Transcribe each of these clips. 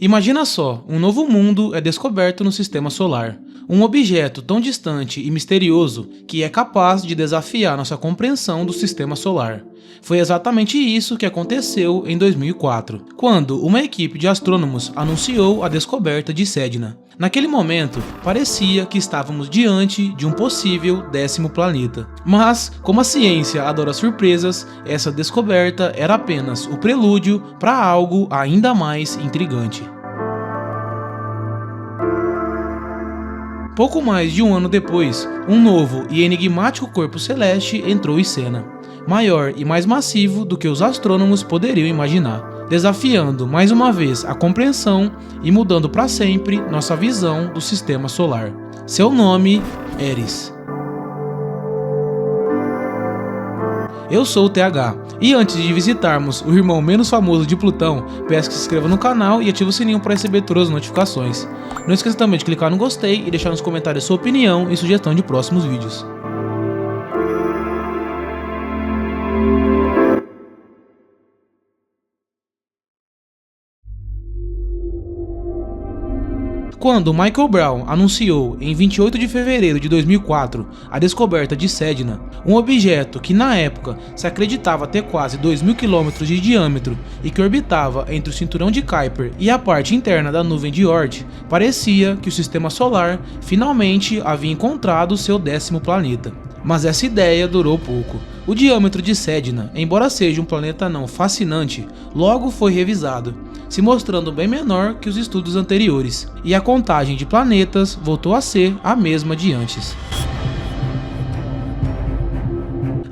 Imagina só, um novo mundo é descoberto no sistema solar. Um objeto tão distante e misterioso que é capaz de desafiar nossa compreensão do sistema solar. Foi exatamente isso que aconteceu em 2004, quando uma equipe de astrônomos anunciou a descoberta de Sedna. Naquele momento, parecia que estávamos diante de um possível 10º planeta. Mas, como a ciência adora surpresas, essa descoberta era apenas o prelúdio para algo ainda mais intrigante. Pouco mais de um ano depois, um novo e enigmático corpo celeste entrou em cena, maior e mais massivo do que os astrônomos poderiam imaginar, desafiando mais uma vez a compreensão e mudando para sempre nossa visão do sistema solar. Seu nome, Eris. Eu sou o TH, e antes de visitarmos o irmão menos famoso de Plutão, peço que se inscreva no canal e ative o sininho para receber todas as notificações. Não esqueça também de clicar no gostei e deixar nos comentários sua opinião e sugestão de próximos vídeos. Quando Michael Brown anunciou em 28 de fevereiro de 2004 a descoberta de Sedna, um objeto que na época se acreditava ter quase 2.000 km de diâmetro e que orbitava entre o cinturão de Kuiper e a parte interna da nuvem de Oort, parecia que o sistema solar finalmente havia encontrado seu 10º planeta. Mas essa ideia durou pouco. O diâmetro de Sedna, embora seja um planeta não fascinante, logo foi revisado, se mostrando bem menor que os estudos anteriores, e a contagem de planetas voltou a ser a mesma de antes.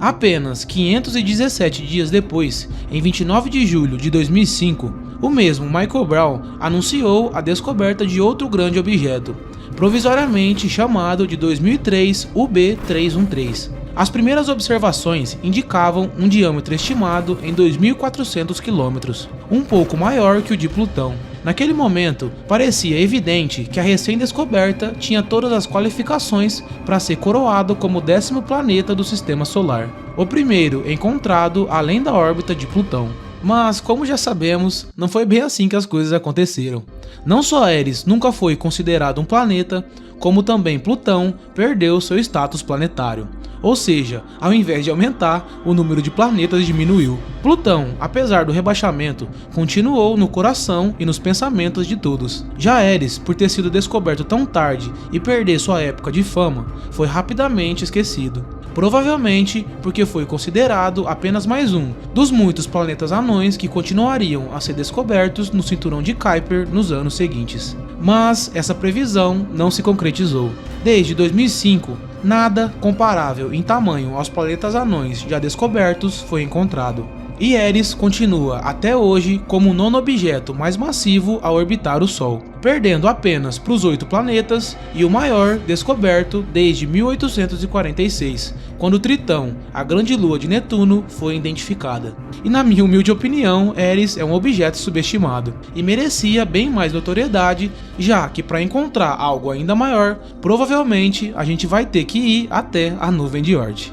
Apenas 517 dias depois, em 29 de julho de 2005, o mesmo Michael Brown anunciou a descoberta de outro grande objeto, provisoriamente chamado de 2003 UB313. As primeiras observações indicavam um diâmetro estimado em 2.400 km, um pouco maior que o de Plutão. Naquele momento, parecia evidente que a recém-descoberta tinha todas as qualificações para ser coroado como o 10º planeta do Sistema Solar, o primeiro encontrado além da órbita de Plutão. Mas, como já sabemos, não foi bem assim que as coisas aconteceram. Não só Eris nunca foi considerado um planeta, como também Plutão perdeu seu status planetário. Ou seja, ao invés de aumentar, o número de planetas diminuiu. Plutão, apesar do rebaixamento, continuou no coração e nos pensamentos de todos. Já Eris, por ter sido descoberto tão tarde e perder sua época de fama, foi rapidamente esquecido. Provavelmente porque foi considerado apenas mais um dos muitos planetas anões que continuariam a ser descobertos no cinturão de Kuiper nos anos seguintes. Mas essa previsão não se concretizou. Desde 2005, nada comparável em tamanho aos planetas anões já descobertos foi encontrado. E Eris continua até hoje como o 9º objeto mais massivo a orbitar o Sol, perdendo apenas para os 8 planetas e o maior descoberto desde 1846, quando Tritão, a grande lua de Netuno, foi identificada. E na minha humilde opinião, Eris é um objeto subestimado e merecia bem mais notoriedade, já que para encontrar algo ainda maior, provavelmente a gente vai ter que ir até a nuvem de Oort.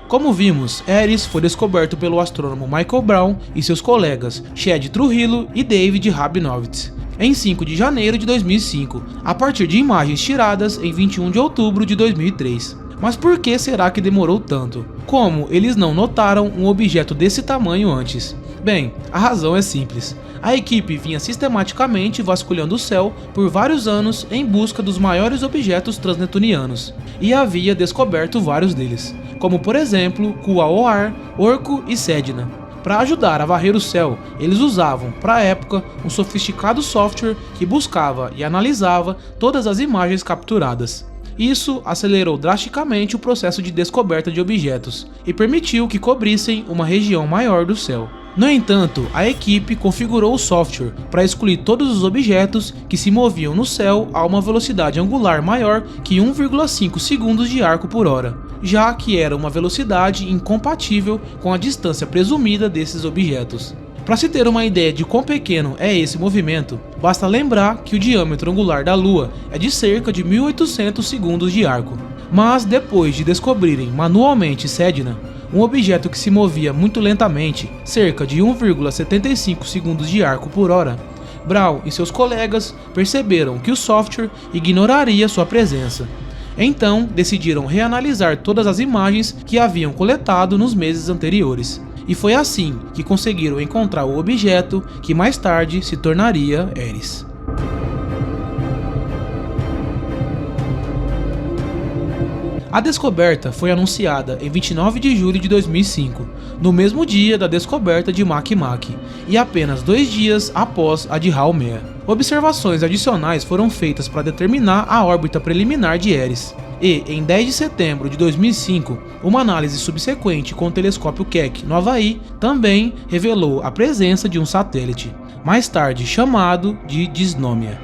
Como vimos, Eris foi descoberto pelo astrônomo Michael Brown e seus colegas Chad Trujillo e David Rabinowitz em 5 de janeiro de 2005, a partir de imagens tiradas em 21 de outubro de 2003. Mas por que será que demorou tanto? Como eles não notaram um objeto desse tamanho antes? Bem, a razão é simples. A equipe vinha sistematicamente vasculhando o céu por vários anos em busca dos maiores objetos transnetunianos, e havia descoberto vários deles, como por exemplo Quaoar, Orco e Sedna. Para ajudar a varrer o céu, eles usavam, para a época, um sofisticado software que buscava e analisava todas as imagens capturadas. Isso acelerou drasticamente o processo de descoberta de objetos e permitiu que cobrissem uma região maior do céu. No entanto, a equipe configurou o software para excluir todos os objetos que se moviam no céu a uma velocidade angular maior que 1,5 segundos de arco por hora, já que era uma velocidade incompatível com a distância presumida desses objetos. Para se ter uma ideia de quão pequeno é esse movimento, basta lembrar que o diâmetro angular da Lua é de cerca de 1.800 segundos de arco. Mas depois de descobrirem manualmente Sedna, um objeto que se movia muito lentamente, cerca de 1,75 segundos de arco por hora, Braun e seus colegas perceberam que o software ignoraria sua presença. Então, decidiram reanalisar todas as imagens que haviam coletado nos meses anteriores. E foi assim que conseguiram encontrar o objeto que mais tarde se tornaria Eris. A descoberta foi anunciada em 29 de julho de 2005, no mesmo dia da descoberta de Makemake, e apenas 2 dias após a de Haumea. Observações adicionais foram feitas para determinar a órbita preliminar de Eris. E, em 10 de setembro de 2005, uma análise subsequente com o telescópio Keck no Havaí também revelou a presença de um satélite, mais tarde chamado de Dysnomia.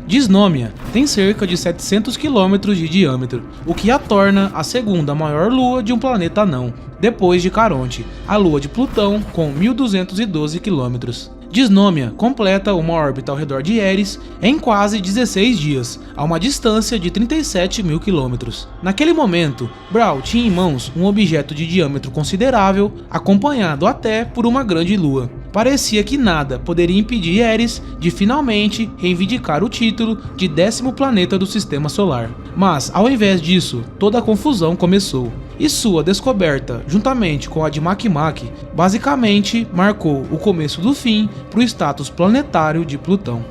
Dysnomia tem cerca de 700 km de diâmetro, o que a torna a segunda maior lua de um planeta anão, depois de Caronte, a lua de Plutão, com 1.212 km. Dysnomia completa uma órbita ao redor de Eris em quase 16 dias, a uma distância de 37.000 km. Naquele momento, Braun tinha em mãos um objeto de diâmetro considerável, acompanhado até por uma grande lua. Parecia que nada poderia impedir Eris de finalmente reivindicar o título de 10º planeta do Sistema Solar. Mas, ao invés disso, toda a confusão começou. E sua descoberta, juntamente com a de Makemake, basicamente marcou o começo do fim para o status planetário de Plutão.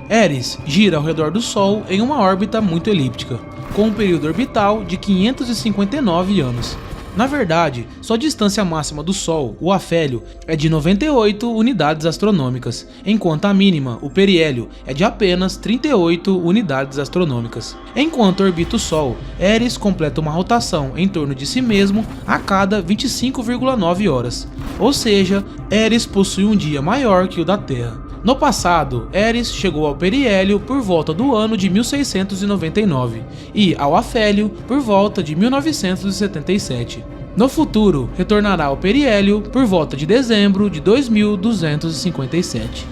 Eris gira ao redor do Sol em uma órbita muito elíptica, com um período orbital de 559 anos. Na verdade, sua distância máxima do Sol, o afélio, é de 98 unidades astronômicas, enquanto a mínima, o periélio, é de apenas 38 unidades astronômicas. Enquanto orbita o Sol, Eris completa uma rotação em torno de si mesmo a cada 25,9 horas, ou seja, Eris possui um dia maior que o da Terra. No passado, Eris chegou ao periélio por volta do ano de 1699 e ao afélio por volta de 1977. No futuro, retornará ao periélio por volta de dezembro de 2257.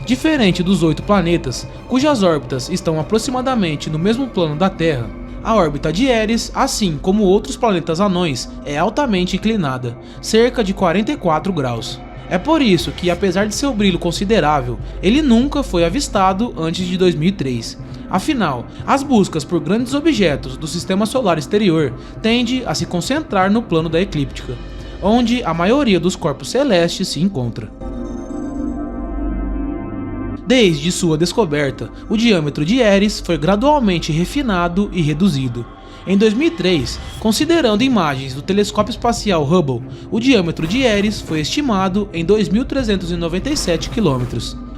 Diferente dos 8 planetas, cujas órbitas estão aproximadamente no mesmo plano da Terra, a órbita de Eris, assim como outros planetas anões, é altamente inclinada, cerca de 44 graus. É por isso que, apesar de seu brilho considerável, ele nunca foi avistado antes de 2003. Afinal, as buscas por grandes objetos do Sistema Solar exterior tendem a se concentrar no plano da eclíptica, onde a maioria dos corpos celestes se encontra. Desde sua descoberta, o diâmetro de Eris foi gradualmente refinado e reduzido. Em 2003, considerando imagens do telescópio espacial Hubble, o diâmetro de Eris foi estimado em 2.397 km.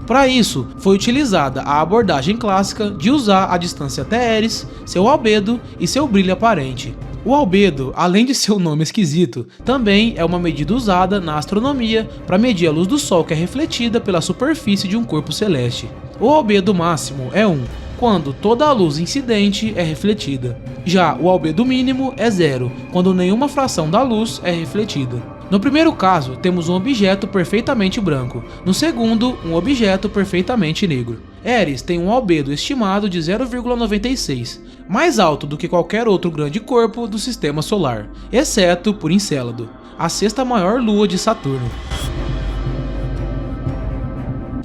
Para isso, foi utilizada a abordagem clássica de usar a distância até Eris, seu albedo e seu brilho aparente. O albedo, além de seu nome esquisito, também é uma medida usada na astronomia para medir a luz do Sol que é refletida pela superfície de um corpo celeste. O albedo máximo é 1, quando toda a luz incidente é refletida. Já o albedo mínimo é 0, quando nenhuma fração da luz é refletida. No primeiro caso, temos um objeto perfeitamente branco, no segundo, um objeto perfeitamente negro. Eris tem um albedo estimado de 0,96, mais alto do que qualquer outro grande corpo do Sistema Solar, exceto por Encélado, a 6ª maior lua de Saturno.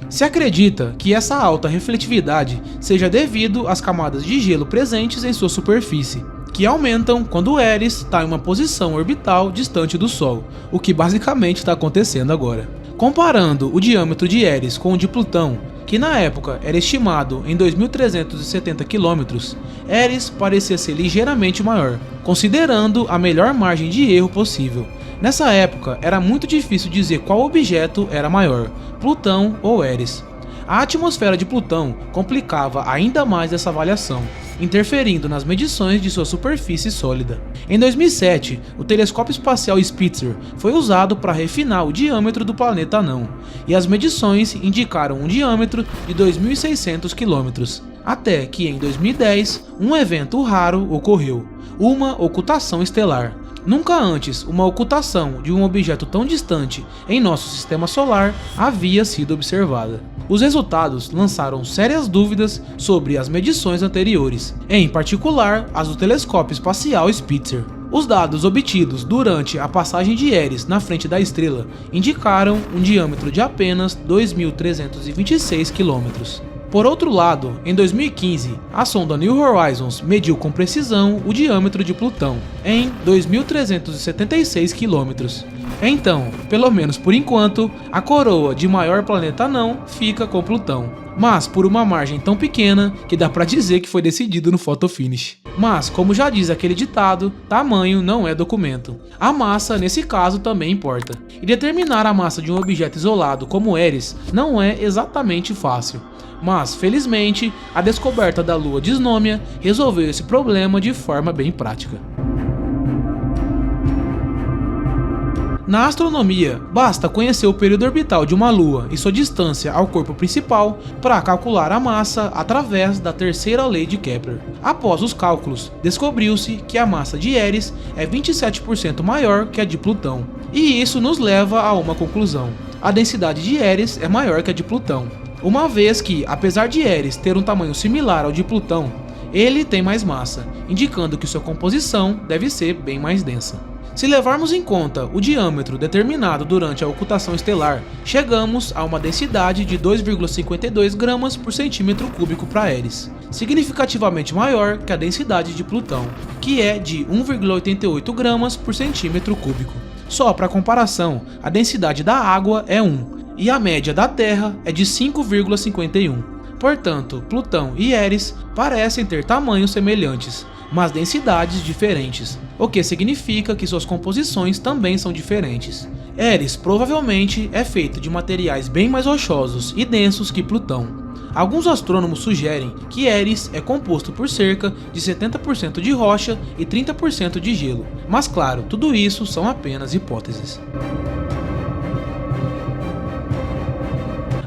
Se acredita que essa alta refletividade seja devido às camadas de gelo presentes em sua superfície, que aumentam quando Eris está em uma posição orbital distante do Sol, o que basicamente está acontecendo agora. Comparando o diâmetro de Eris com o de Plutão, que na época era estimado em 2.370 km, Eris parecia ser ligeiramente maior, considerando a melhor margem de erro possível. Nessa época, era muito difícil dizer qual objeto era maior, Plutão ou Eris. A atmosfera de Plutão complicava ainda mais essa avaliação, interferindo nas medições de sua superfície sólida. Em 2007, o telescópio espacial Spitzer foi usado para refinar o diâmetro do planeta anão, e as medições indicaram um diâmetro de 2.600 km. Até que em 2010, um evento raro ocorreu, uma ocultação estelar. Nunca antes uma ocultação de um objeto tão distante em nosso sistema solar havia sido observada. Os resultados lançaram sérias dúvidas sobre as medições anteriores, em particular as do telescópio espacial Spitzer. Os dados obtidos durante a passagem de Eris na frente da estrela indicaram um diâmetro de apenas 2.326 km. Por outro lado, em 2015, a sonda New Horizons mediu com precisão o diâmetro de Plutão, em 2.376 km. Então, pelo menos por enquanto, a coroa de maior planeta anão fica com Plutão, mas por uma margem tão pequena que dá pra dizer que foi decidido no photo finish. Mas, como já diz aquele ditado, tamanho não é documento. A massa, nesse caso, também importa. E determinar a massa de um objeto isolado como Eris não é exatamente fácil. Mas, felizmente, a descoberta da lua Dysnomia resolveu esse problema de forma bem prática. Na astronomia, basta conhecer o período orbital de uma lua e sua distância ao corpo principal para calcular a massa através da terceira lei de Kepler. Após os cálculos, descobriu-se que a massa de Eris é 27% maior que a de Plutão. E isso nos leva a uma conclusão: a densidade de Eris é maior que a de Plutão, uma vez que, apesar de Eris ter um tamanho similar ao de Plutão, ele tem mais massa, indicando que sua composição deve ser bem mais densa. Se levarmos em conta o diâmetro determinado durante a ocultação estelar, chegamos a uma densidade de 2,52 gramas por centímetro cúbico para Eris, significativamente maior que a densidade de Plutão, que é de 1,88 gramas por centímetro cúbico. Só para comparação, a densidade da água é 1 e a média da Terra é de 5,51. Portanto, Plutão e Eris parecem ter tamanhos semelhantes, mas densidades diferentes, o que significa que suas composições também são diferentes. Eris provavelmente é feito de materiais bem mais rochosos e densos que Plutão. Alguns astrônomos sugerem que Eris é composto por cerca de 70% de rocha e 30% de gelo, mas claro, tudo isso são apenas hipóteses.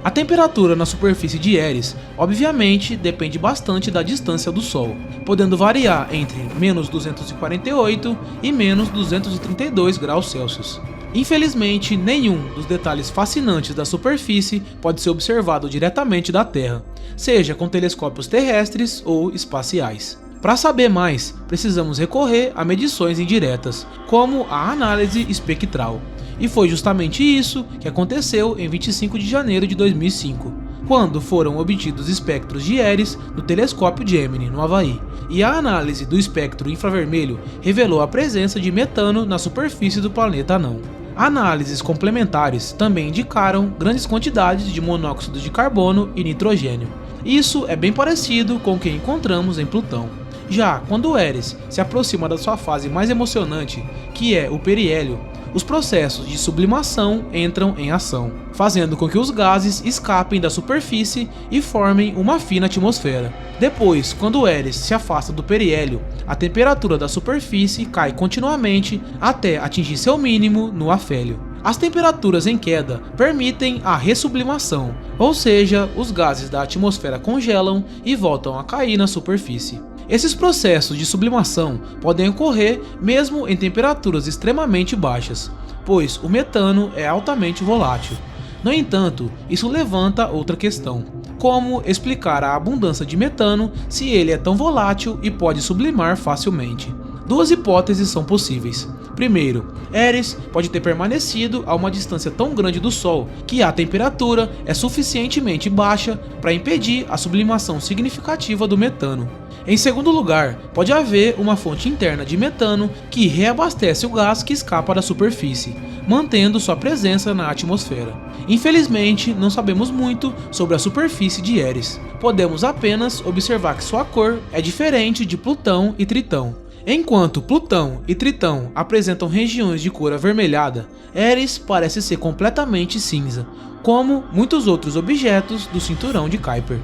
A temperatura na superfície de Eris, obviamente, depende bastante da distância do Sol, podendo variar entre menos 248 e menos 232 graus Celsius. Infelizmente, nenhum dos detalhes fascinantes da superfície pode ser observado diretamente da Terra, seja com telescópios terrestres ou espaciais. Para saber mais, precisamos recorrer a medições indiretas, como a análise espectral. E foi justamente isso que aconteceu em 25 de janeiro de 2005, quando foram obtidos espectros de Eris no telescópio Gemini, no Havaí, e a análise do espectro infravermelho revelou a presença de metano na superfície do planeta anão. Análises complementares também indicaram grandes quantidades de monóxido de carbono e nitrogênio. Isso é bem parecido com o que encontramos em Plutão. Já quando Eris se aproxima da sua fase mais emocionante, que é o periélio, os processos de sublimação entram em ação, fazendo com que os gases escapem da superfície e formem uma fina atmosfera. Depois, quando Eris se afasta do periélio, a temperatura da superfície cai continuamente até atingir seu mínimo no afélio. As temperaturas em queda permitem a ressublimação, ou seja, os gases da atmosfera congelam e voltam a cair na superfície. Esses processos de sublimação podem ocorrer mesmo em temperaturas extremamente baixas, pois o metano é altamente volátil. No entanto, isso levanta outra questão: como explicar a abundância de metano se ele é tão volátil e pode sublimar facilmente? Duas hipóteses são possíveis. Primeiro, Eris pode ter permanecido a uma distância tão grande do Sol que a temperatura é suficientemente baixa para impedir a sublimação significativa do metano. Em segundo lugar, pode haver uma fonte interna de metano que reabastece o gás que escapa da superfície, mantendo sua presença na atmosfera. Infelizmente, não sabemos muito sobre a superfície de Eris. Podemos apenas observar que sua cor é diferente de Plutão e Tritão. Enquanto Plutão e Tritão apresentam regiões de cor avermelhada, Eris parece ser completamente cinza, como muitos outros objetos do cinturão de Kuiper.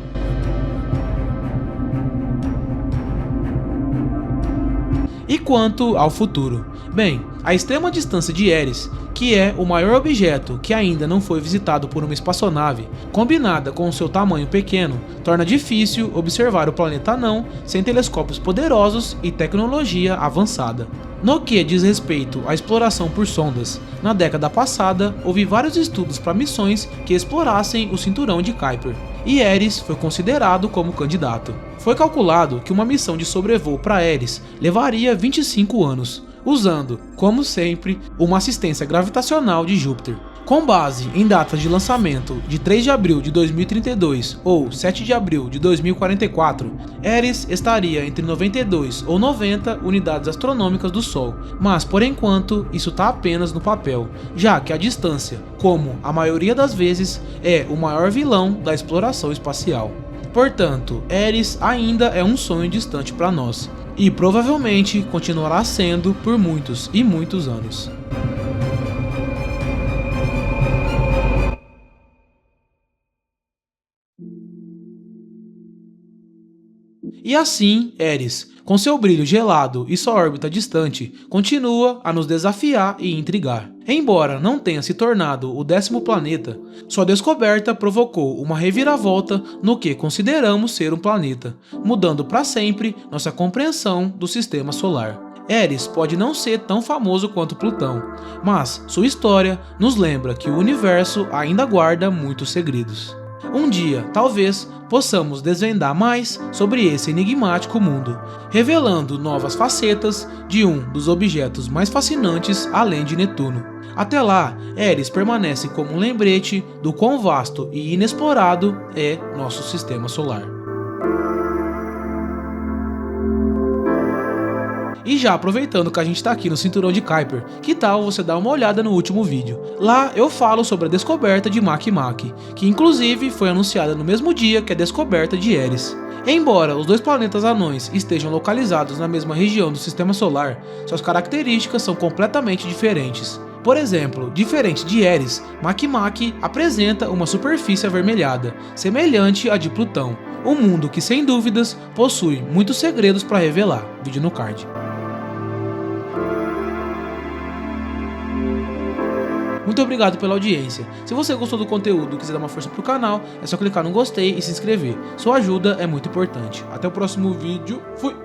E quanto ao futuro? Bem, A extrema distância de Eris, que é o maior objeto que ainda não foi visitado por uma espaçonave, combinada com o seu tamanho pequeno, torna difícil observar o planeta anão sem telescópios poderosos e tecnologia avançada. No que diz respeito à exploração por sondas, na década passada houve vários estudos para missões que explorassem o cinturão de Kuiper, e Eris foi considerado como candidato. Foi calculado que uma missão de sobrevoo para Eris levaria 25 anos, usando, como sempre, uma assistência gravitacional de Júpiter. Com base em datas de lançamento de 3 de abril de 2032 ou 7 de abril de 2044, Eris estaria entre 92 ou 90 unidades astronômicas do Sol, mas por enquanto isso está apenas no papel, já que a distância, como a maioria das vezes, é o maior vilão da exploração espacial. Portanto, Eris ainda é um sonho distante para nós, e provavelmente continuará sendo por muitos e muitos anos. E assim, Eris, com seu brilho gelado e sua órbita distante, continua a nos desafiar e intrigar. Embora não tenha se tornado o 10º planeta, sua descoberta provocou uma reviravolta no que consideramos ser um planeta, mudando para sempre nossa compreensão do sistema solar. Eris pode não ser tão famoso quanto Plutão, mas sua história nos lembra que o universo ainda guarda muitos segredos. Um dia, talvez, possamos desvendar mais sobre esse enigmático mundo, revelando novas facetas de um dos objetos mais fascinantes além de Netuno. Até lá, Eris permanece como um lembrete do quão vasto e inexplorado é nosso sistema solar. E já aproveitando que a gente está aqui no cinturão de Kuiper, que tal você dar uma olhada no último vídeo? Lá eu falo sobre a descoberta de Makemake, que inclusive foi anunciada no mesmo dia que a descoberta de Eris. Embora os dois planetas anões estejam localizados na mesma região do sistema solar, suas características são completamente diferentes. Por exemplo, diferente de Eris, Makemake apresenta uma superfície avermelhada, semelhante à de Plutão, um mundo que sem dúvidas possui muitos segredos para revelar. Vídeo no card. Muito obrigado pela audiência. Se você gostou do conteúdo e quiser dar uma força pro canal, é só clicar no gostei e se inscrever. Sua ajuda é muito importante. Até o próximo vídeo. Fui!